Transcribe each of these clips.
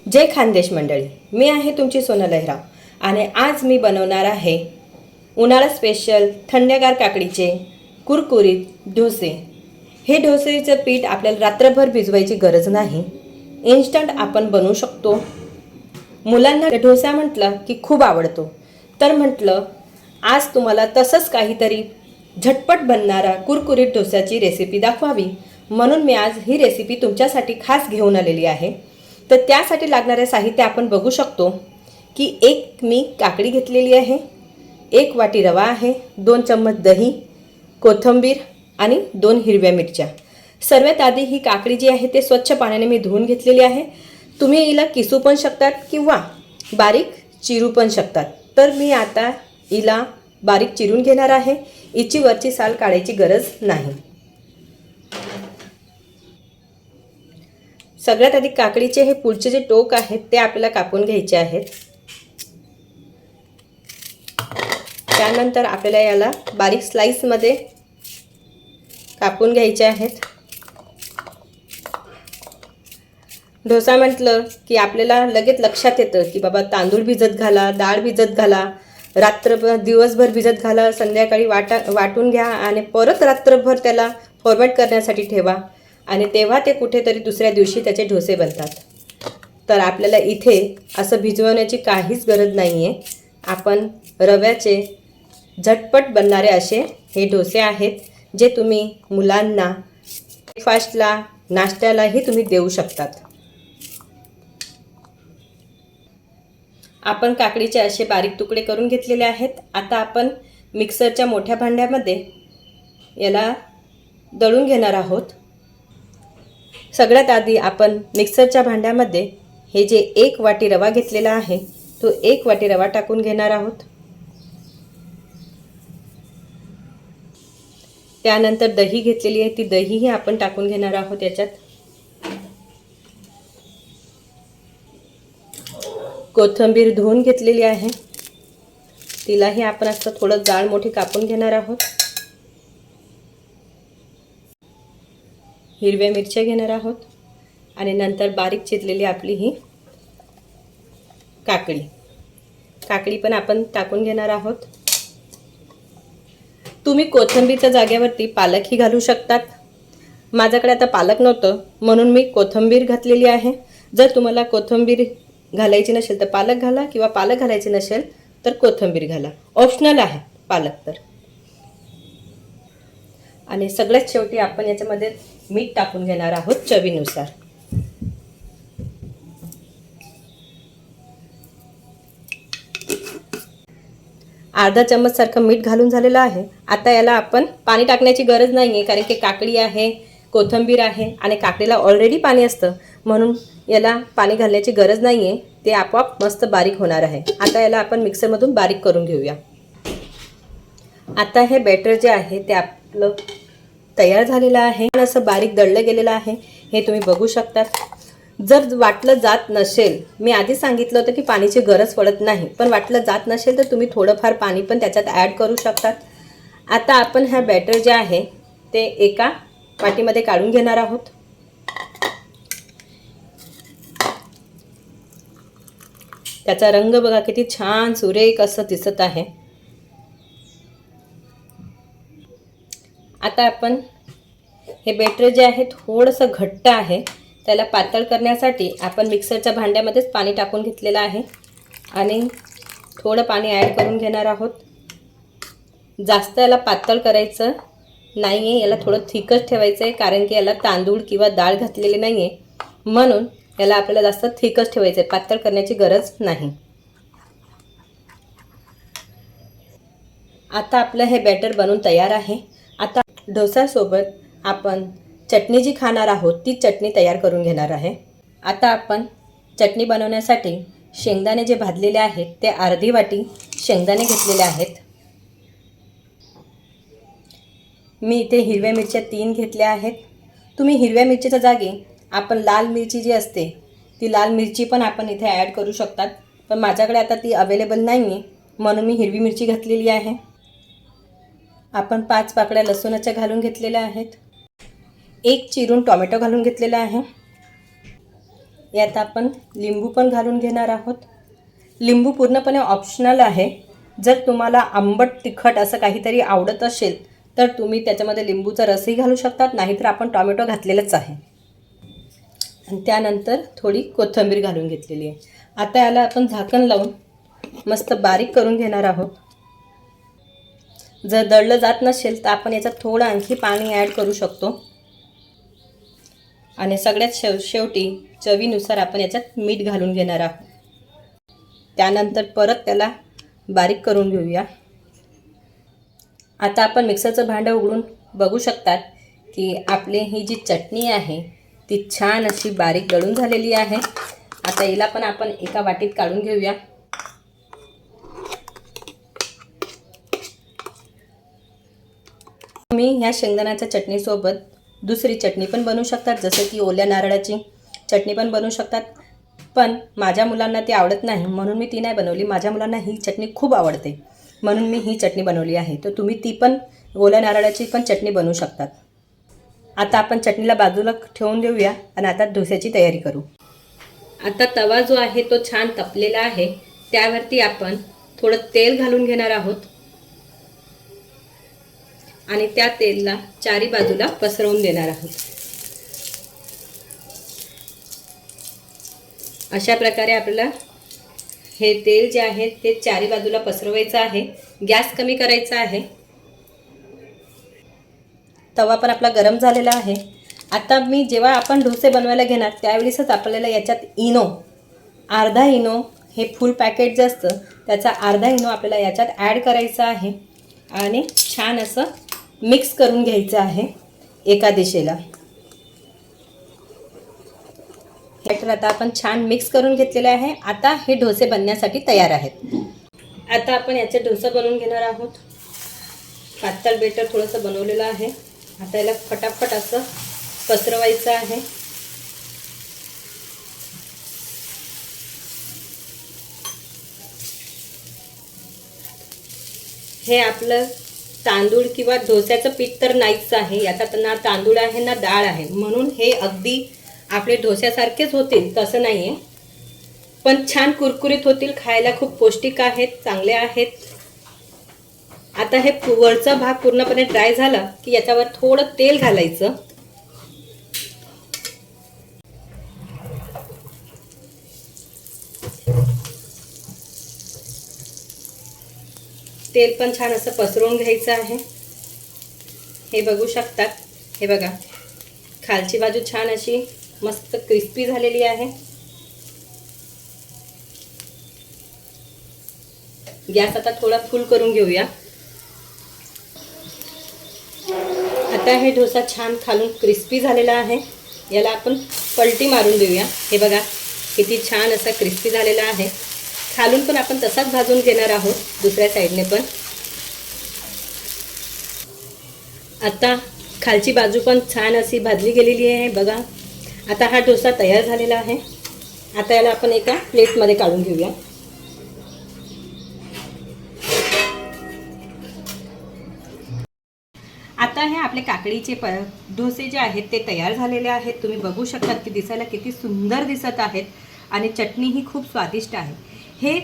जय खानदेश मंडळी, मी आहे तुमची सोनल लहराव आणि आज मी बनवणार आहे उन्हाळा स्पेशल थंडगार काकडीचे कुरकुरीत डोसे। हे डोसेचं पीठ आपल्याला रात्रभर भिजवायची गरज नाही, इन्स्टंट आपण बनवू शकतो। मुलांना डोसा म्हटलं की खूप आवडतो, तर म्हटलं आज तुम्हाला तसंच काहीतरी झटपट बनणारा कुरकुरीत डोस्याची रेसिपी दाखवावी, म्हणून मी आज ही रेसिपी तुमच्यासाठी खास घेऊन आलेली आहे। तर त्यासाठी लागणारे साहित्य आपण बघू शकतो की एक मी काकडी घेतलेली आहे, 1 वाटी रवा आहे, 2 चम्मच दही, कोथिंबीर आणि 2 हिरव्या मिरच्या। सर्वात आधी ही काकडी जी आहे ते स्वच्छ पाण्याने मी धुवून घेतलेली आहे। तुम्ही हिला किसू पण शकतात किंवा बारीक चिरू पण शकतात। तर मी आता हिला बारीक चिरून घेणार आहे। हिची वरची साल काढायची गरज नाही। सगळ्यात आधी काकडीचे हे पुढचे जे टोक आहेत ते आपल्याला कापून घ्यायचे आहेत। त्यानंतर आपल्याला याला बारीक स्लाइस मध्ये कापून घ्यायचे आहेत। डोसा म्हटलं की आपल्याला लगेच लक्षात येतं की बाबा तांदूळ भिजत घाला, डाळ भिजत घाला, रात्रभर दिवसभर भिजत घाला, संध्याकाळी वाटून घ्या आणि परत रात्रभर त्याला फॉर्मेट करण्यासाठी ठेवा आणि तेव्हा ते कुठेतरी दुसऱ्या दिवशी त्याचे डोसे बनतात। तर आपल्याला इथे असं भिजवण्याची काहीच गरज नाही आहे। आपण रव्याचे झटपट बनणारे असे हे डोसे आहेत, जे तुम्ही मुलांना ब्रेकफास्टला, नाश्त्यालाही तुम्ही देऊ शकतात। आपण काकडीचे असे बारीक तुकडे करून घेतलेले आहेत। आता आपण मिक्सरच्या मोठ्या भांड्यामध्ये याला दळून घेणार आहोत। सगळ्यात आधी आपण मिक्सरच्या भांड्यामध्ये हे जे 1 वाटी रवा घेतलेला आहे तो 1 वाटी रवा टाकून घेणार आहोत। त्यानंतर दही घेतलेली आहे, ती दहीही आपण टाकून घेणार आहोत याच्यात। कोथिंबीर धुवून घेतलेली आहे, तिलाही आपण असं थोडं जाड मोठी कापून घेणार आहोत। हिरव्या मिरच्या घेणार आहोत आणि नंतर बारीक चिरलेली आपली ही काकडी पण आपण टाकून घेणार आहोत। तुम्ही कोथिंबीरच्या जागेवरती पालकही घालू शकतात। माझ्याकडे आता पालक नव्हतं म्हणून मी कोथिंबीर घातलेली आहे। जर तुम्हाला कोथिंबीर घालायची नसेल तर पालक घाला किंवा पालक घालायची नसेल तर कोथिंबीर घाला, ऑप्शनल आहे पालक तर। आणि सगळ्यात शेवटी आपण याच्यामध्ये मीठ टाकून घेणार आहोत चवीनुसार। अर्धा चम्मच सारखं मीठ घालून झालेलं आहे। आता याला आपण पाणी टाकण्याची गरज नाही आहे, कारण की काकडी आहे, कोथिंबीर आहे आणि काकडीला ऑलरेडी पाणी असतं, म्हणून याला पाणी घालण्याची गरज नाही आहे। ते आपोआप मस्त बारीक होणार आहे। आता याला आपण मिक्सरमधून बारीक करून घेऊया। आता हे बॅटर जे आहे ते आपलं तयार झालेलं आहे, असं बारीक दळलं गेलेलं आहे, हे तुम्ही बघू शकता। जर वाटलं जात नसेल, मी आधी सांगितलं होतं की पाण्याची गरज पडत नाही, पण वाटलं जात नसेल तर तुम्ही थोडंफार पाणी पण त्याच्यात ॲड करू शकतात। आता आपण हा बॅटर जे आहे ते एका वाटीमध्ये काढून घेणार आहोत। त्याचा रंग बघा किती छान सुरेख असं दिसत आहे। आता आपण हे बॅटर जे आहे थोडंसं घट्ट आहे, त्याला पातळ करण्यासाठी आपण मिक्सरच्या भांड्यामध्येच पाणी टाकून घेतलेलं आहे आणि थोडं पाणी ॲड करून घेणार आहोत। जास्त याला पातळ करायचं नाही आहे, याला थोडं थिकच ठेवायचं आहे, कारण की याला तांदूळ किंवा डाळ घातलेली नाही आहे, म्हणून याला आपल्याला जास्त थिकच ठेवायचं आहे, पातळ करण्याची गरज नाही। आता आपलं हे बॅटर बनवून तयार आहे। आता डोसासोबत आपण चटणी जी खाणार आहोत ती चटणी तयार करून घेणार आहे। आता आपण चटणी बनवण्यासाठी शेंगदाणे जे भाजलेले आहेत ते अर्धी वाटी शेंगदाणे घेतलेले आहेत। मी इथे हिरव्या मिरच्या 3 घेतल्या आहेत। तुम्ही हिरव्या मिरचीच्या जागी आपण लाल मिरची जी असते ती लाल मिरची पण आपण इथे ॲड करू शकतात, पण माझ्याकडे आता ती अवेलेबल नाही आहे म्हणून मी हिरवी मिरची घातलेली आहे। आपण 5 पाकळ्या लसूणाच्या घालून घेतलेल्या आहेत। 1 चिरून टोमॅटो घालून घेतलेला आहे। यात आपण लिंबू पण घालून घेणार आहोत. लिंबू पूर्णपणे ऑप्शनल आहे. जर तुम्हाला आंबट तिखट असं काहीतरी आवडत असेल तर तुम्ही त्याच्यामध्ये लिंबूचा रसही घालू शकतात, नाहीतर आपण टोमॅटो घातलेलंच आहे. आणि त्यानंतर थोडी कोथिंबीर घालून घेतलेली आहे. आता याला आपण झाकण लावून मस्त बारीक करून घेणार आहोत. जर दळलं जात नसेल तर आपण याच्यात थोडं आणखी पाणी ॲड करू शकतो. आणि सगळ्यात शेवटी चवीनुसार आपण याच्यात मीठ घालून घेणार आहोत. त्यानंतर परत त्याला बारीक करून घेऊया. आता आपण मिक्सरचं भांडं उघडून बघू शकतात की आपली ही जी चटणी आहे ती छान अशी बारीक दळून झालेली आहे. आता हिला पण आपण एका वाटीत काढून घेऊया. तुम्ही ह्या शेंगदाण्याच्या चटणीसोबत दुसरी चटणी पण बनवू शकतात, जसं की ओल्या नारळाची चटणी पण बनवू शकतात. पण माझ्या मुलांना ती आवडत नाही म्हणून मी ती नाही बनवली. माझ्या मुलांना ही चटणी खूप आवडते म्हणून मी ही चटणी बनवली आहे. तर तुम्ही ती पण ओल्या नारळाची पण चटणी बनवू शकतात. आता आपण चटणीला बाजूला ठेवून देऊया आणि आता डोस्याची तयारी करू. आता तवा जो आहे तो छान तपलेला आहे. त्यावरती आपण थोडं तेल घालून घेणार आहोत आणि त्या तेलला चारी बाजूला पसरवून देणार आहोत. अशा प्रकारे आपल्याला हे तेल जे आहे ते चारी बाजूला पसरवायचं आहे. गॅस कमी करायचा आहे. तवा पण आपला गरम झालेला आहे. आता मी जेव्हा आपण डोसे बनवायला घेणार त्यावेळेसच आपल्याला याच्यात इनो, अर्धा इनो, हे फुल पॅकेट जे असतं त्याचा अर्धा इनो आपल्याला याच्यात ॲड करायचा आहे आणि छान असं मिक्स करून घ्यायचं आहे एका दिशेला. तर आता आपण छान मिक्स करून घेतलेले आहे. आता हे डोसे बनण्यासाठी तयार आहेत. आता आपण याचे डोसा बनवून घेणार आहोत. पातळ बेटर थोडंसं बनवलेलं आहे. आता याला फटाफट असं पसरवायचं आहे. हे आपलं तांदूळ किंवा डोस्याचं पीठ तर नाहीच आहे. याच्यात ना तांदूळ आहे ना डाळ आहे, म्हणून हे अगदी आपले डोस्यासारखेच होतील तसं नाही आहे. पण छान कुरकुरीत होतील, खायला खूप पौष्टिक आहेत, चांगले आहेत. आता हे वरचा भाग पूर्णपणे ड्राय झाला की याच्यावर थोडं तेल घालायचं. तेल पण छान असं पसरवून घ्यायचं आहे. हे बघू शकतात. हे बघा, खालची बाजू छान अशी मस्त क्रिस्पी झालेली आहे. गॅस आता थोडा फुल करून घेऊया. आता हे डोसा छान खालून क्रिस्पी झालेला आहे. याला आपण पलटी मारून देऊया. हे बघा किती छान असा क्रिस्पी झालेला आहे. खालून पण आपण तसाच भाजून घेणार आहोत दुसऱ्या साईडने पण. आता खालची बाजू पण छान अशी भाजली गेलेली आहे बघा. आता हा डोसा तयार झालेला आहे. आता याला आपण एका प्लेटमध्ये काढून घेऊया. आता हे आपले काकडीचे डोसे जे आहेत ते तयार झालेले आहेत. तुम्ही बघू शकता की दिसायला किती सुंदर दिसत आहेत आणि चटणी ही खूप स्वादिष्ट आहे. हे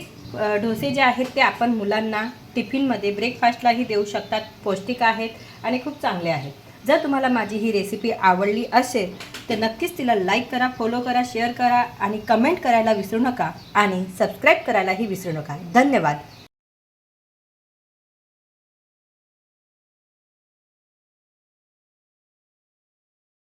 डोसे जे आहेत ते आपण मुलांना टिफिनमध्ये ब्रेकफास्टलाही देऊ शकतात. पौष्टिक आहेत आणि खूप चांगले आहेत. जर तुम्हाला माझी ही रेसिपी आवडली असेल तर नक्कीच तिला लाईक करा, फॉलो करा, शेअर करा आणि कमेंट करायला विसरू नका आणि सबस्क्राईब करायलाही विसरू नका. धन्यवाद.